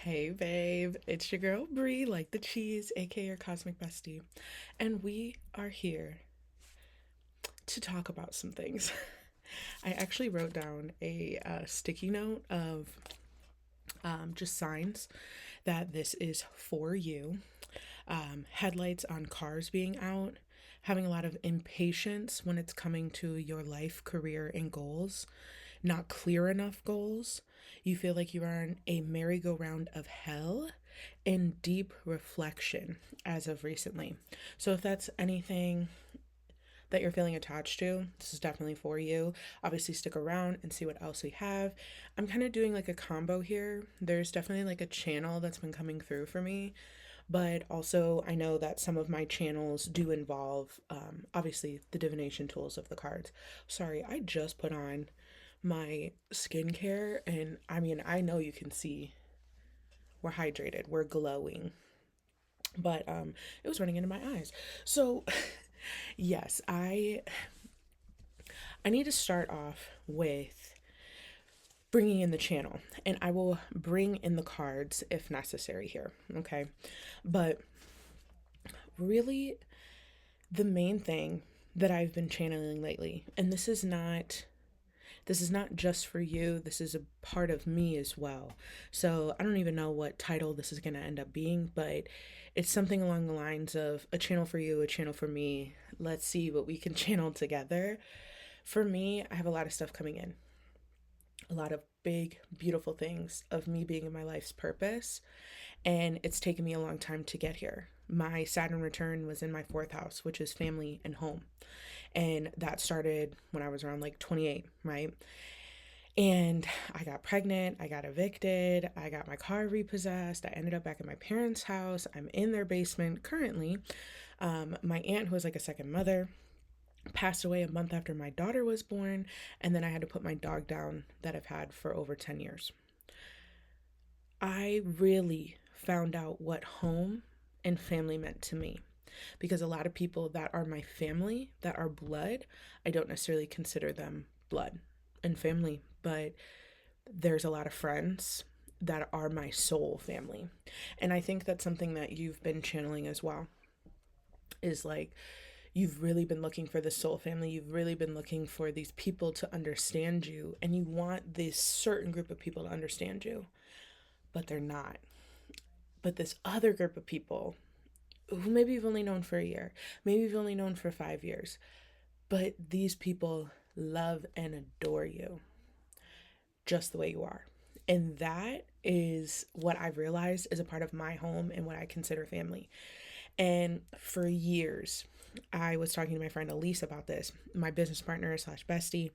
Hey babe, it's your girl Brie, like the cheese, aka your cosmic bestie, and we are here to talk about some things. I actually wrote down a sticky note of just signs that this is for you. Headlights on cars being out, having a lot of impatience when it's coming to your life, career, and goals, not clear enough goals. You feel like you are on a merry-go-round of hell, and deep reflection as of recently. So, if that's anything that you're feeling attached to, this is definitely for you. Obviously, stick around and see what else we have. I'm kind of doing like a combo here. There's definitely like a channel that's been coming through for me, but also I know that some of my channels do involve obviously the divination tools of the cards. Sorry, I just put on my skincare, and I mean, I know you can see we're hydrated, we're glowing, but it was running into my eyes. So yes, I need to start off with bringing in the channel, and I will bring in the cards if necessary here, okay? But really, the main thing that I've been channeling lately, and this is not just for you, this is a part of me as well. So I don't even know what title this is going to end up being, but it's something along the lines of a channel for you, a channel for me. Let's see what we can channel together. For me, I have a lot of stuff coming in, a lot of big, beautiful things of me being in my life's purpose. And it's taken me a long time to get here. My Saturn return was in my fourth house, which is family and home. And that started when I was around like 28, right? And I got pregnant, I got evicted, I got my car repossessed, I ended up back at my parents' house. I'm in their basement currently. My aunt, who was like a second mother, passed away a month after my daughter was born, and then I had to put my dog down that I've had for over 10 years. I really found out what home and family meant to me because a lot of people that are my family, that are blood, I don't necessarily consider them blood and family, but there's a lot of friends that are my soul family. And I think that's something that you've been channeling as well, is like you've really been looking for the soul family. You've really been looking for these people to understand you, and you want this certain group of people to understand you, but they're not. But this other group of people who maybe you've only known for a year, maybe you've only known for 5 years, but these people love and adore you just the way you are. And that is what I've realized is a part of my home and what I consider family. And for years, I was talking to my friend Elise about this, my business partner slash bestie.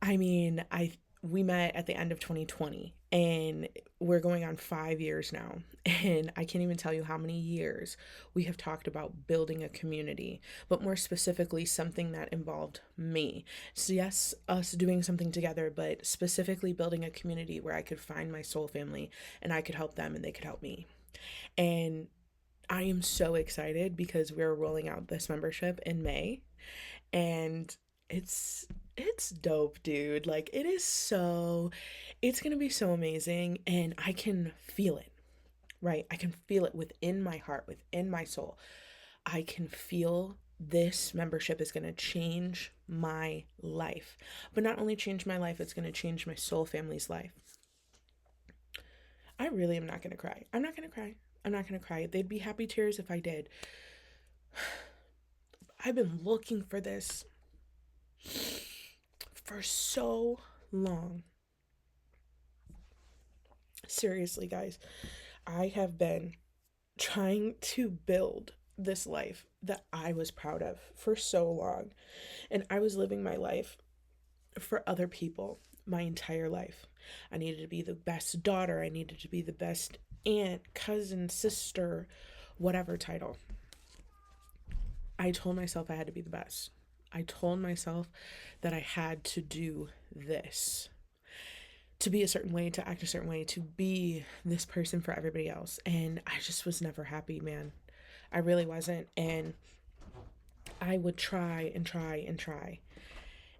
I mean, I we met at the end of 2020, and we're going on 5 years now. And I can't even tell you how many years we have talked about building a community, but more specifically, something that involved me. So, yes, us doing something together, but specifically building a community where I could find my soul family and I could help them and they could help me. And I am so excited because we're rolling out this membership in May, and it's it's dope, dude. Like it's going to be so amazing, and I can feel it. Right? I can feel it within my heart, within my soul. I can feel this membership is going to change my life. But not only change my life, it's going to change my soul family's life. I really am not going to cry. I'm not going to cry. I'm not going to cry. They'd be happy tears if I did. I've been looking for this for so long. Seriously, guys, I have been trying to build this life that I was proud of for so long. And I was living my life for other people my entire life. I needed to be the best daughter, I needed to be the best aunt, cousin, sister, whatever title. I told myself I had to be the best. I told myself that I had to do this, to be a certain way, to act a certain way, to be this person for everybody else. And I just was never happy, man. I really wasn't. And I would try and try and try.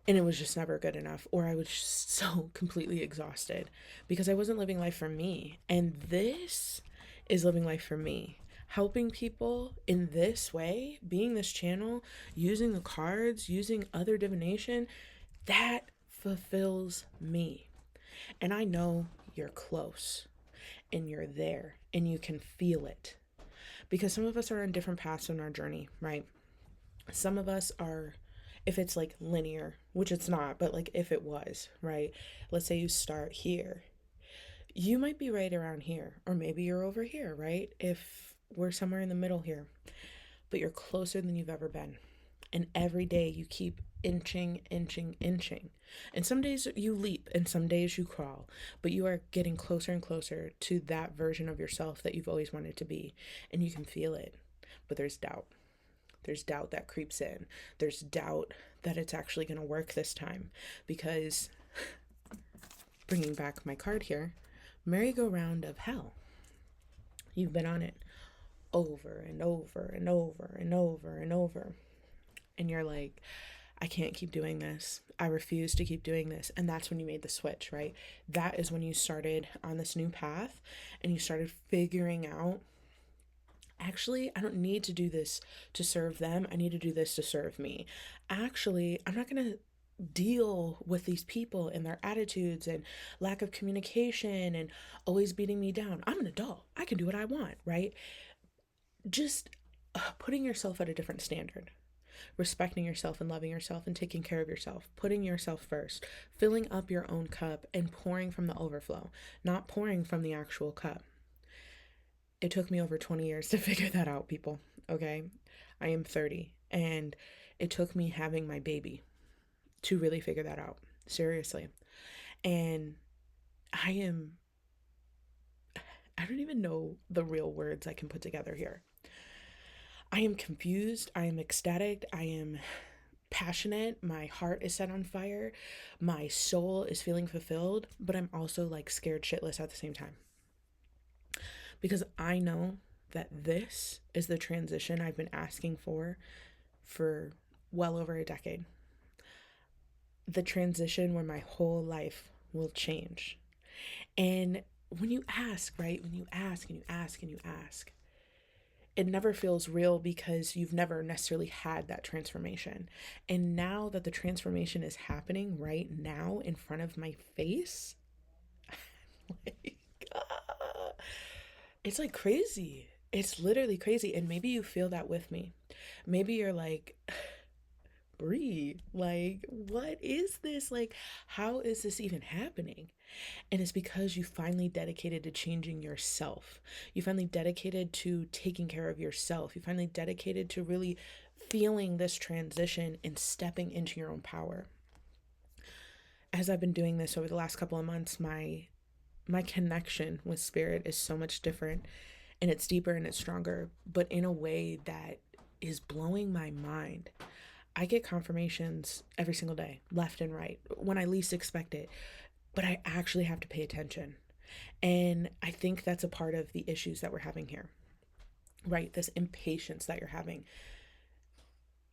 And it was just never good enough, or I was just so completely exhausted because I wasn't living life for me. And this is living life for me. Helping people in this way, being this channel, using the cards, using other divination, that fulfills me. And I know you're close and you're there and you can feel it. Because some of us are on different paths in our journey, right? Some of us are, if it's like linear, which it's not, but like if it was, right? Let's say you start here, you might be right around here, or maybe you're over here, right? If we're somewhere in the middle here, but you're closer than you've ever been. And every day you keep inching, inching, inching. And some days you leap and some days you crawl, but you are getting closer and closer to that version of yourself that you've always wanted to be. And you can feel it, but there's doubt. There's doubt that creeps in. There's doubt that it's actually going to work this time because, bringing back my card here, merry-go-round of hell. You've been on it over and over and over and over and over. And you're like, I can't keep doing this. I refuse to keep doing this. And that's when you made the switch, right? That is when you started on this new path and you started figuring out, actually, I don't need to do this to serve them. I need to do this to serve me. Actually, I'm not going to deal with these people and their attitudes and lack of communication and always beating me down. I'm an adult. I can do what I want, right? Just putting yourself at a different standard, respecting yourself and loving yourself and taking care of yourself, putting yourself first, filling up your own cup and pouring from the overflow, not pouring from the actual cup. It took me over 20 years to figure that out, people. Okay. I am 30 and it took me having my baby to really figure that out. Seriously. And I don't even know the real words I can put together here. I am confused. I am ecstatic. I am passionate. My heart is set on fire. My soul is feeling fulfilled, but I'm also like scared shitless at the same time. Because I know that this is the transition I've been asking for well over a decade. The transition where my whole life will change. And when you ask, right? When you ask and you ask and you ask, it never feels real because you've never necessarily had that transformation. And now that the transformation is happening right now in front of my face, like, it's like crazy. It's literally crazy. And maybe you feel that with me. Maybe you're like, Brie, like, what is this? Like, how is this even happening? And it's because you finally dedicated to changing yourself. You finally dedicated to taking care of yourself. You finally dedicated to really feeling this transition and stepping into your own power. As I've been doing this over the last couple of months, my connection with spirit is so much different and it's deeper and it's stronger, but in a way that is blowing my mind. I get confirmations every single day, left and right, when I least expect it, but I actually have to pay attention. And I think that's a part of the issues that we're having here, right? This impatience that you're having.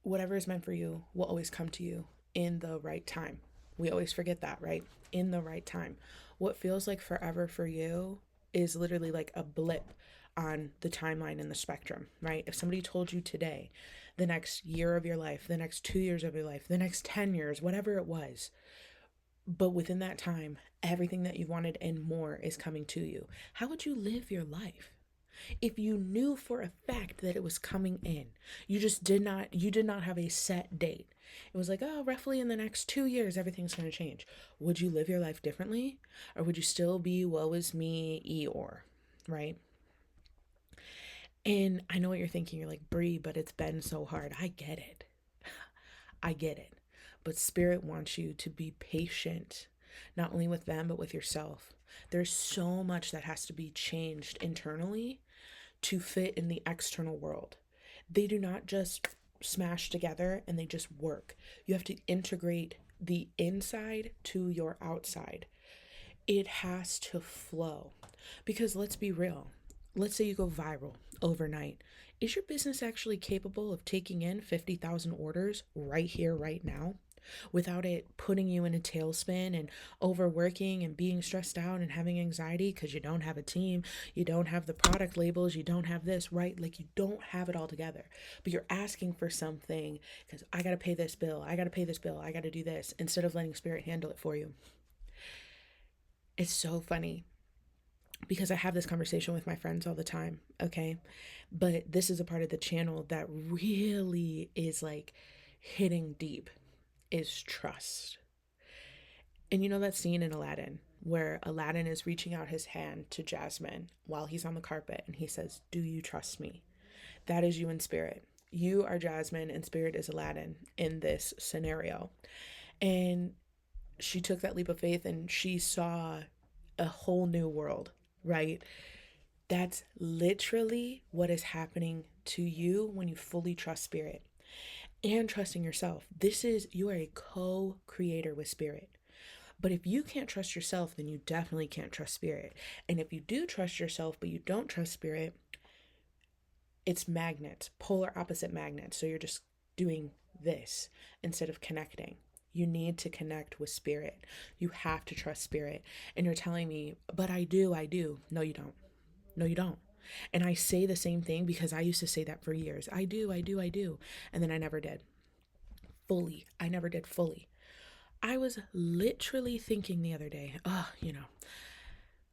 Whatever is meant for you will always come to you in the right time. We always forget that, right? In the right time. What feels like forever for you is literally like a blip on the timeline in the spectrum, right? If somebody told you today, the next year of your life, the next 2 years of your life, the next 10 years, whatever it was, but within that time, everything that you wanted and more is coming to you, how would you live your life? If you knew for a fact that it was coming in, you did not have a set date. It was like, oh, roughly in the next 2 years, everything's going to change. Would you live your life differently? Or would you still be, woe is me, Eeyore, right? And I know what you're thinking. You're like, Brie, but it's been so hard. I get it. I get it. But spirit wants you to be patient, not only with them, but with yourself. There's so much that has to be changed internally to fit in the external world. They do not just smash together and they just work. You have to integrate the inside to your outside. It has to flow. Because let's be real. Let's say you go viral overnight. Is your business actually capable of taking in 50,000 orders right here, right now? without it putting you in a tailspin and overworking and being stressed out and having anxiety because you don't have a team, you don't have the product labels, you don't have this, right? Like you don't have it all together, but you're asking for something because I got to pay this bill, I got to pay this bill, I got to do this, instead of letting spirit handle it for you. It's so funny because I have this conversation with my friends all the time, okay? But this is a part of the channel that really is like hitting deep, is trust. And you know that scene in Aladdin where Aladdin is reaching out his hand to Jasmine while he's on the carpet and he says, "Do you trust me?" That is you in spirit. You are Jasmine and spirit is Aladdin in this scenario. And she took that leap of faith and she saw a whole new world, right? That's literally what is happening to you when you fully trust spirit and trusting yourself. You are a co-creator with spirit. But if you can't trust yourself, then you definitely can't trust spirit. And if you do trust yourself, but you don't trust spirit, it's magnets, polar opposite magnets. So you're just doing this instead of connecting. You need to connect with spirit. You have to trust spirit. And you're telling me, but I do. No, you don't. No, you don't. And I say the same thing because I used to say that for years. I do. And then I never did fully. I never did fully. I was literally thinking the other day,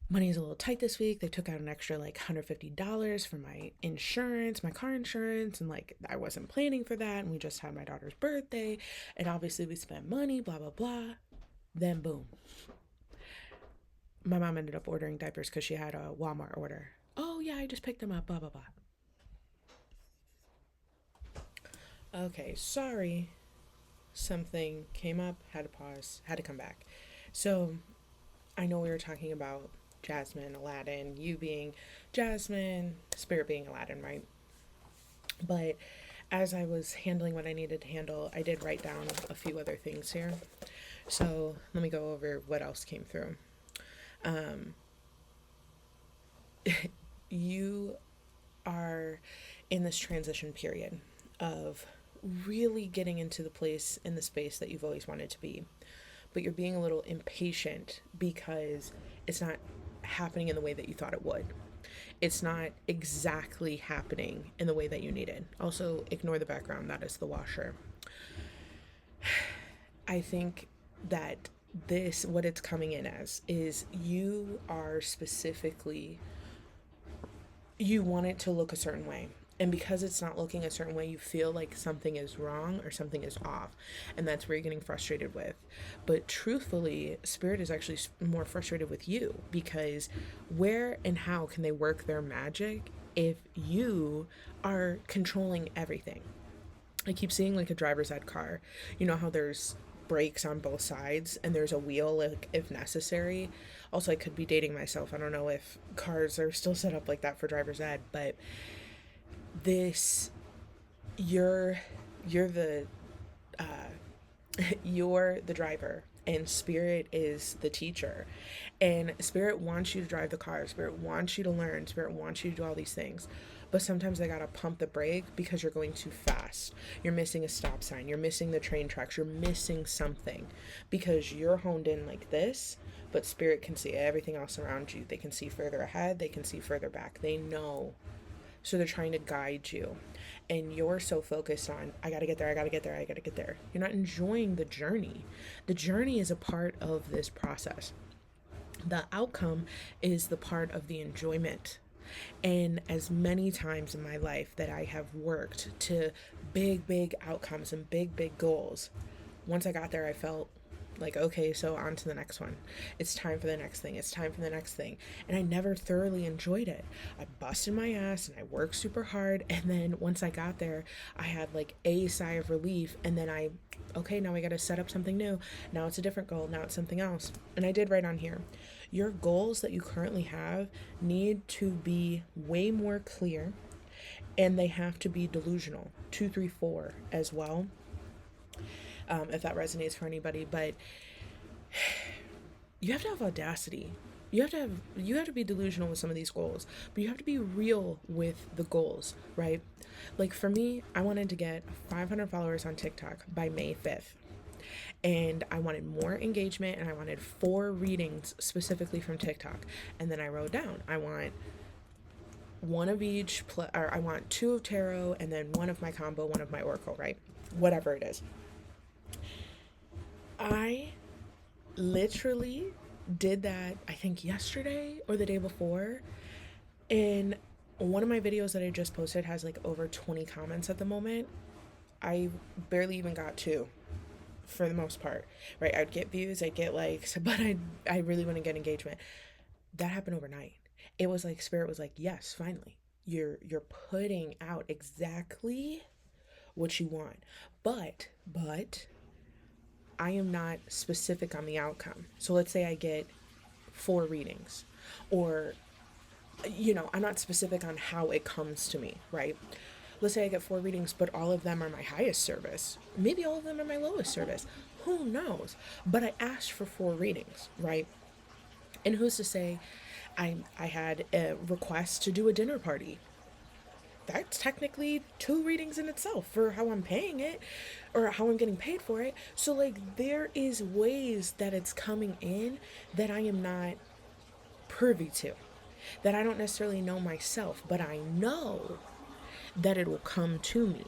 money is a little tight this week. They took out an extra like $150 for my insurance, my car insurance. And like, I wasn't planning for that. And we just had my daughter's birthday. And obviously we spent money, blah, blah, blah. Then boom. My mom ended up ordering diapers because she had a Walmart order. Oh yeah, I just picked them up, blah, blah, blah. Okay, sorry. Something came up, had to pause, had to come back. So I know we were talking about Jasmine, Aladdin, you being Jasmine, spirit being Aladdin, right? But as I was handling what I needed to handle, I did write down a few other things here. So let me go over what else came through. You are in this transition period of really getting into the place in the space that you've always wanted to be. But you're being a little impatient because it's not happening in the way that you thought it would. It's not exactly happening in the way that you needed. Also, ignore the background. That is the washer. I think that what it's coming in as is you are specifically, you want it to look a certain way. And because it's not looking a certain way, you feel like something is wrong or something is off. And that's where you're getting frustrated with. But truthfully, spirit is actually more frustrated with you because where and how can they work their magic if you are controlling everything? I keep seeing like a driver's ed car. You know how there's brakes on both sides and there's a wheel like if necessary. Also, I could be dating myself. I don't know if cars are still set up like that for driver's ed, but you're the you're the driver and spirit is the teacher, and spirit wants you to drive the car, spirit wants you to learn, spirit wants you to do all these things, but sometimes they gotta pump the brake because you're going too fast. You're missing a stop sign, you're missing the train tracks, you're missing something because you're honed in like this, but spirit can see everything else around you. They can see further ahead, they can see further back, they know. So they're trying to guide you. And you're so focused on, I gotta get there, I gotta get there, I gotta get there. You're not enjoying the journey. The journey is a part of this process. The outcome is the part of the enjoyment. And as many times in my life that I have worked to big outcomes and big goals, once I got there, I felt like, okay, so on to the next one. It's time for the next thing. It's time for the next thing. And I never thoroughly enjoyed it. I busted my ass and I worked super hard. And then once I got there, I had like a sigh of relief. And then okay, now I got to set up something new. Now it's a different goal. Now it's something else. And I did write on here, your goals that you currently have need to be way more clear. And they have to be delusional. 2, 3, 4 as well. If that resonates for anybody, but you have to have audacity. You have to be delusional with some of these goals, but you have to be real with the goals, right? Like for me, I wanted to get 500 followers on TikTok by May 5th. And I wanted more engagement, and I wanted 4 readings specifically from TikTok. And then I wrote down, I want one of each, or I want 2 of tarot, and then one of my combo, one of my oracle, right? Whatever it is. I literally did that, I think yesterday or the day before. And one of my videos that I just posted has like over 20 comments at the moment. I barely even got 2 for the most part, right? I'd get views, I'd get likes, but I really wouldn't get engagement. That happened overnight. It was like spirit was like, yes, finally, you're putting out exactly what you want. But I am not specific on the outcome. So let's say I get 4 readings, or I'm not specific on how it comes to me, right? Let's say I get 4 readings, but all of them are my highest service. Maybe all of them are my lowest service. Who knows? But I asked for 4 readings, right? And who's to say I had a request to do a dinner party? That's technically 2 readings in itself for how I'm paying it, or how I'm getting paid for it. So like there is ways that it's coming in that I am not privy to, that I don't necessarily know myself, but I know that it will come to me.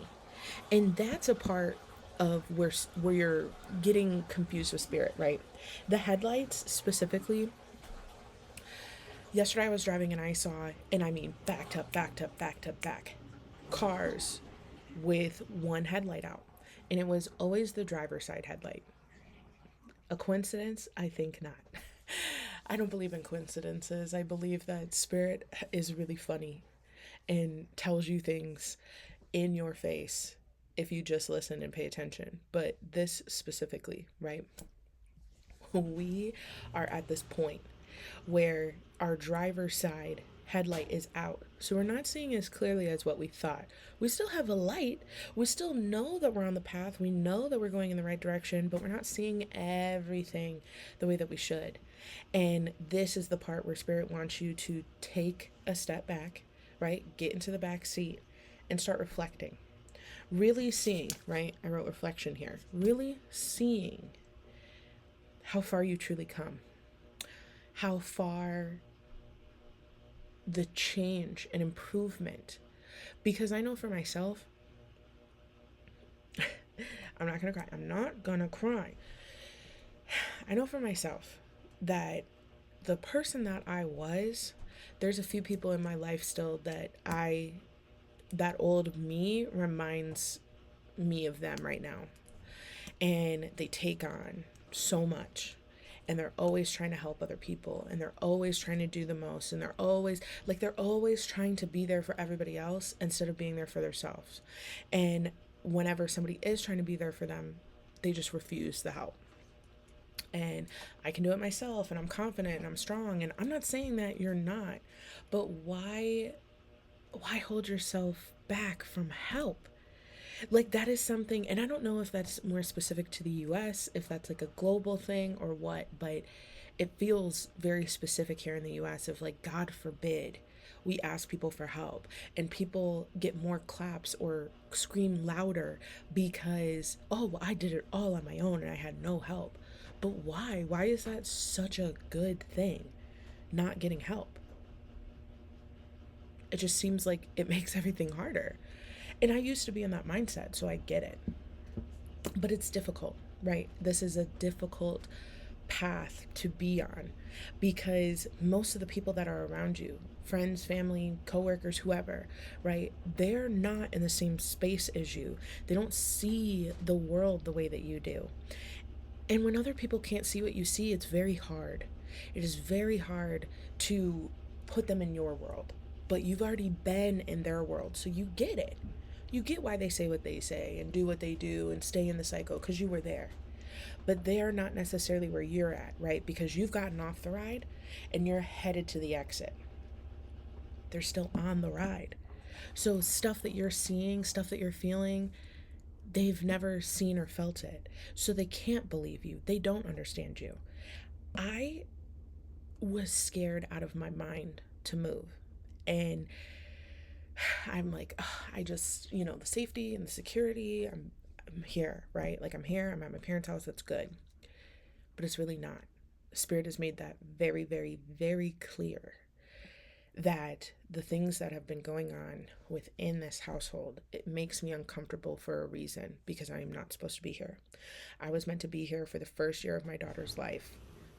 And that's a part of where you're getting confused with spirit, right? The headlights specifically. Yesterday I was driving and I saw, and I mean backed up, back cars with one headlight out. And it was always the driver's side headlight. A coincidence? I think not. I don't believe in coincidences. I believe that spirit is really funny and tells you things in your face if you just listen and pay attention. But this specifically, right? We are at this point where our driver's side headlight is out. So we're not seeing as clearly as what we thought. We still have a light. We still know that we're on the path. We know that we're going in the right direction, but we're not seeing everything the way that we should. And this is the part where spirit wants you to take a step back, right? Get into the back seat and start reflecting. Really seeing, right? I wrote reflection here. Really seeing how far you truly come. How far the change and improvement. Because I know for myself, I'm not gonna cry. I'm not gonna cry. I know for myself that the person that I was, there's a few people in my life still that old me reminds me of them right now. And they take on so much, and they're always trying to help other people, and they're always trying to do the most, and they're always trying to be there for everybody else instead of being there for themselves. And whenever somebody is trying to be there for them, they just refuse the help. And I can do it myself, and I'm confident and I'm strong, and I'm not saying that you're not, but why hold yourself back from help? Like that is something, and I don't know if that's more specific to the US, if that's like a global thing or what, but it feels very specific here in the US of like, God forbid we ask people for help and people get more claps or scream louder because, oh, well, I did it all on my own and I had no help. But why is that such a good thing, not getting help? It just seems like it makes everything harder. And I used to be in that mindset, so I get it. But it's difficult, right? This is a difficult path to be on because most of the people that are around you, friends, family, coworkers, whoever, right? They're not in the same space as you. They don't see the world the way that you do. And when other people can't see what you see, it's very hard. It is very hard to put them in your world. But you've already been in their world, so you get it. You get why they say what they say and do what they do and stay in the cycle because you were there. But they are not necessarily where you're at, right? Because you've gotten off the ride and you're headed to the exit. They're still on the ride. So stuff that you're seeing, stuff that you're feeling, they've never seen or felt it. So they can't believe you. They don't understand you. I was scared out of my mind to move. And I'm like, oh, I just, the safety and the security, I'm I'm here, right? Like I'm here, I'm at my parents' house, that's good. But it's really not. Spirit has made that very, very, very clear that the things that have been going on within this household, it makes me uncomfortable for a reason because I am not supposed to be here. I was meant to be here for the first year of my daughter's life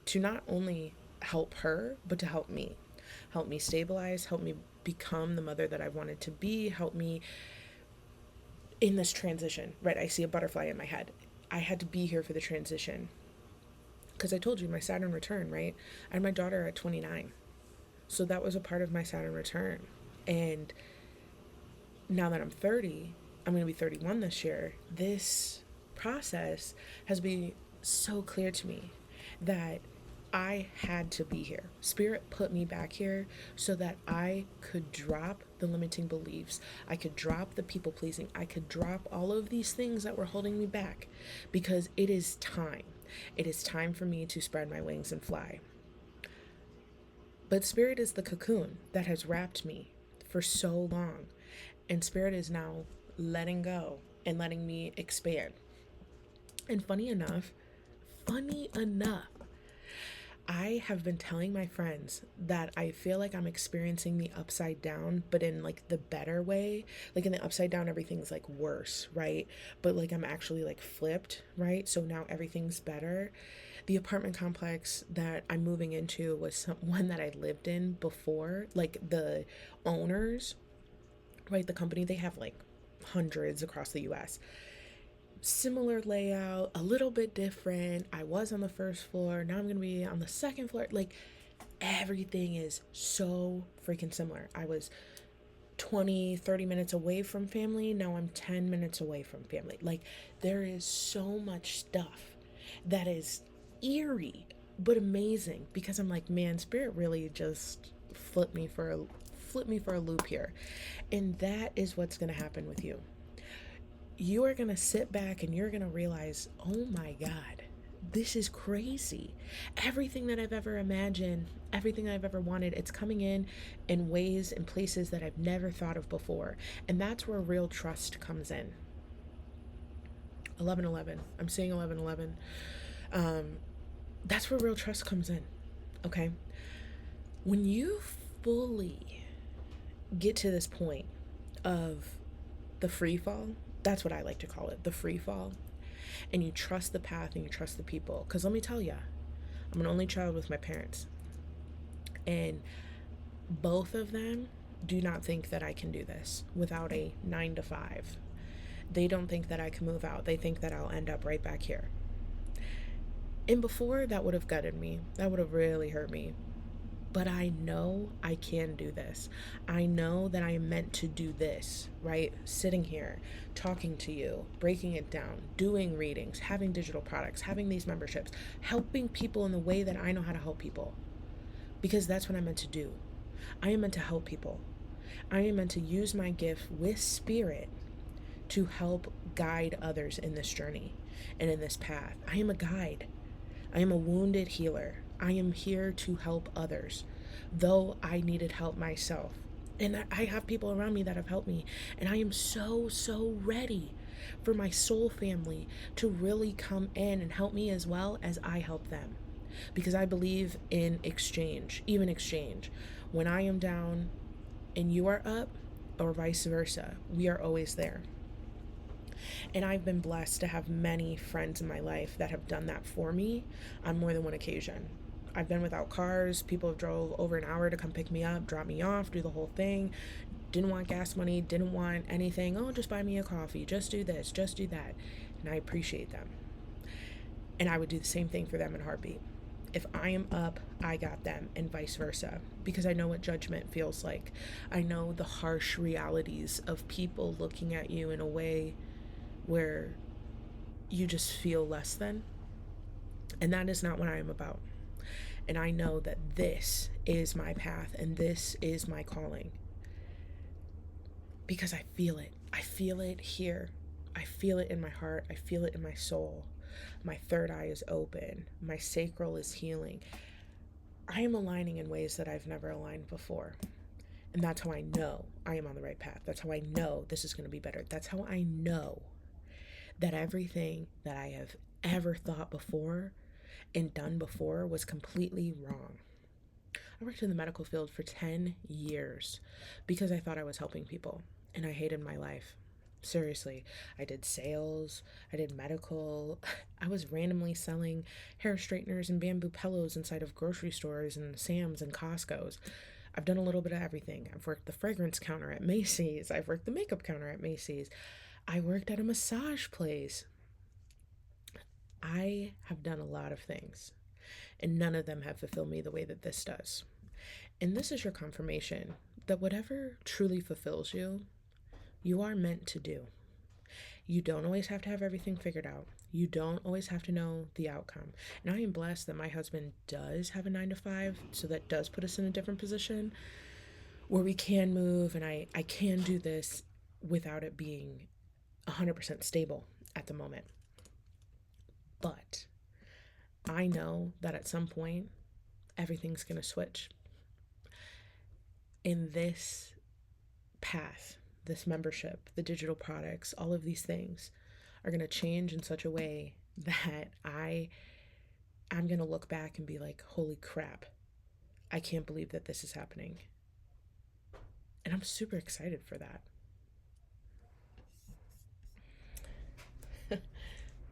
to not only help her, but to help me stabilize, help me become the mother that I wanted to be, help me in this transition, right? I see a butterfly in my head. I had to be here for the transition because I told you my Saturn return, right? I had my daughter at 29. So that was a part of my Saturn return. And now that I'm 30, I'm going to be 31 this year. This process has been so clear to me that I had to be here. Spirit put me back here so that I could drop the limiting beliefs. I could drop the people pleasing. I could drop all of these things that were holding me back because it is time. It is time for me to spread my wings and fly. But Spirit is the cocoon that has wrapped me for so long. And Spirit is now letting go and letting me expand. And funny enough, I have been telling my friends that I feel like I'm experiencing the upside down, but in like the better way. Like in the upside down, everything's like worse, right? But like I'm actually like flipped, right? So now everything's better. The apartment complex that I'm moving into was one that I lived in before. Like the owners, right? The company, they have like hundreds across the US. Similar layout, a little bit different. I was on the first floor, now I'm going to be on the second floor. Like everything is so freaking similar. I was 20-30 minutes away from family, now I'm 10 minutes away from family. Like there is so much stuff that is eerie but amazing because I'm like, man, Spirit really just flipped me for a loop here. And that is what's going to happen with you. You are going to sit back and you're going to realize, oh my God, this is crazy. Everything that I've ever imagined, everything I've ever wanted, it's coming in ways and places that I've never thought of before. And that's where real trust comes in. 1111. I'm saying 1111. That's where real trust comes in. Okay? When you fully get to this point of the free fall, that's what I like to call it, the free fall, and you trust the path and you trust the people. Because let me tell you, I'm an only child with my parents, and both of them do not think that I can do this without a 9 to 5. They don't think that I can move out. They think that I'll end up right back here. And before, that would have gutted me. That would have really hurt me. But I know I can do this. I know that I am meant to do this, right? Sitting here, talking to you, breaking it down, doing readings, having digital products, having these memberships, helping people in the way that I know how to help people. Because that's what I'm meant to do. I am meant to help people. I am meant to use my gift with Spirit to help guide others in this journey and in this path. I am a guide. I am a wounded healer. I am here to help others, though I needed help myself. And I have people around me that have helped me. And I am so ready for my soul family to really come in and help me as well as I help them. Because I believe in exchange, even exchange. When I am down and you are up, or vice versa, we are always there. And I've been blessed to have many friends in my life that have done that for me on more than one occasion. I've been without cars. People have drove over an hour to come pick me up, drop me off, do the whole thing. Didn't want gas money, didn't want anything. Oh, just buy me a coffee. Just do this, just do that. And I appreciate them. And I would do the same thing for them in a heartbeat. If I am up, I got them, and vice versa. Because I know what judgment feels like. I know the harsh realities of people looking at you in a way where you just feel less than. And that is not what I am about. And I know that this is my path and this is my calling. Because I feel it. I feel it here. I feel it in my heart. I feel it in my soul. My third eye is open. My sacral is healing. I am aligning in ways that I've never aligned before. And that's how I know I am on the right path. That's how I know this is going to be better. That's how I know that everything that I have ever thought before and done before was completely wrong. I worked in the medical field for 10 years because I thought I was helping people, and I hated my life. Seriously, I did sales, I did medical, I was randomly selling hair straighteners and bamboo pillows inside of grocery stores and Sam's and Costco's. I've done a little bit of everything. I've worked the fragrance counter at Macy's, I've worked the makeup counter at Macy's, I worked at a massage place. I have done a lot of things, and none of them have fulfilled me the way that this does. And this is your confirmation that whatever truly fulfills you, you are meant to do. You don't always have to have everything figured out. You don't always have to know the outcome. And I am blessed that my husband does have a 9 to 5, so that does put us in a different position where we can move and I can do this without it being 100% stable at the moment. But I know that at some point, everything's going to switch. In this path, this membership, the digital products, all of these things are going to change in such a way that I'm going to look back and be like, holy crap, I can't believe that this is happening. And I'm super excited for that.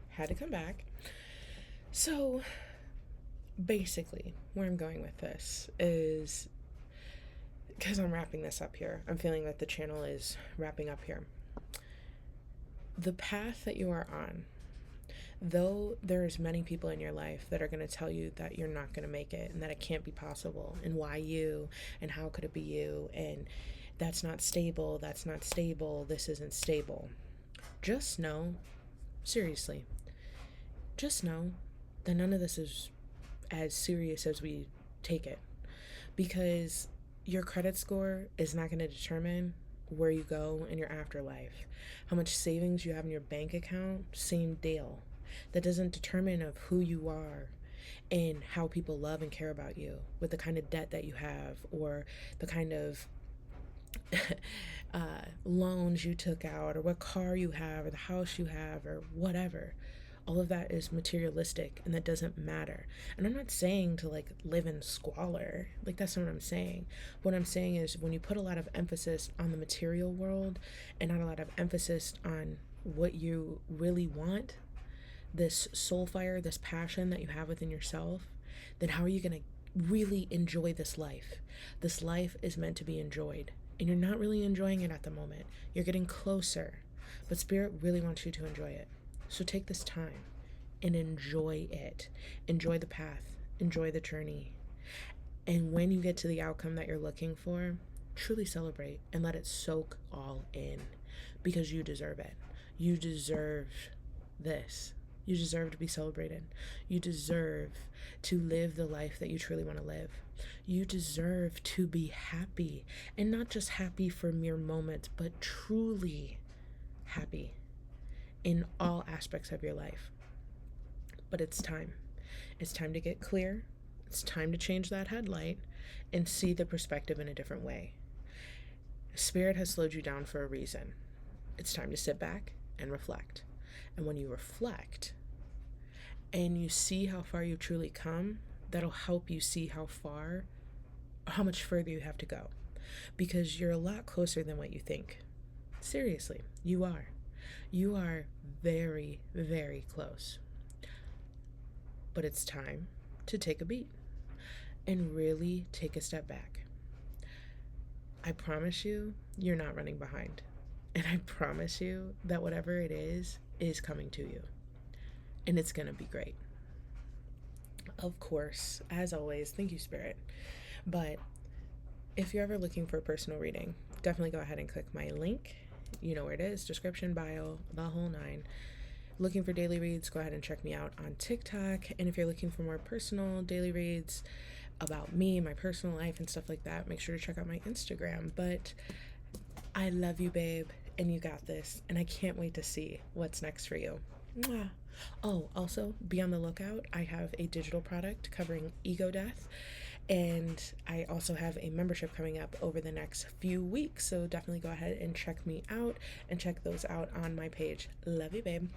Had to come back. So basically, where I'm going with this is because I'm wrapping this up here. I'm feeling that the channel is wrapping up here. The path that you are on, though there's many people in your life that are going to tell you that you're not going to make it and that it can't be possible and why you and how could it be you and that's not stable, this isn't stable. Just know, seriously, just know that none of this is as serious as we take it, because your credit score is not going to determine where you go in your afterlife. How much savings you have in your bank account, same deal. That doesn't determine of who you are and how people love and care about you with the kind of debt that you have or the kind of loans you took out or what car you have or the house you have or whatever. All of that is materialistic and that doesn't matter. And I'm not saying to like live in squalor. Like that's not what I'm saying. What I'm saying is when you put a lot of emphasis on the material world and not a lot of emphasis on what you really want, this soul fire, this passion that you have within yourself, then how are you going to really enjoy this life? This life is meant to be enjoyed. And you're not really enjoying it at the moment. You're getting closer. But Spirit really wants you to enjoy it. So take this time and enjoy it. Enjoy the path. Enjoy the journey. And when you get to the outcome that you're looking for, truly celebrate and let it soak all in, because you deserve it. You deserve this. You deserve to be celebrated. You deserve to live the life that you truly want to live. You deserve to be happy, and not just happy for mere moments, but truly happy in all aspects of your life. But it's time. It's time to get clear. It's time to change that headlight and see the perspective in a different way. Spirit has slowed you down for a reason. It's time to sit back and reflect. And when you reflect and you see how far you truly come, that'll help you see how much further you have to go. Because you're a lot closer than what you think. Seriously, you are. You are very, very close. But it's time to take a beat and really take a step back. I promise you, you're not running behind. And I promise you that whatever it is coming to you. And it's going to be great. Of course, as always, thank you, Spirit. But if you're ever looking for a personal reading, definitely go ahead and click my link. You know where it is, description, bio, the whole nine. Looking for daily reads, go ahead and check me out on TikTok. And if you're looking for more personal daily reads about me, my personal life and stuff like that, make sure to check out my Instagram. But I love you, babe, and you got this. And I can't wait to see what's next for you. Mwah. Oh, also, be on the lookout. I have a digital product covering ego death And I also have a membership coming up over the next few weeks. So definitely go ahead and check me out and check those out on my page. Love you, babe.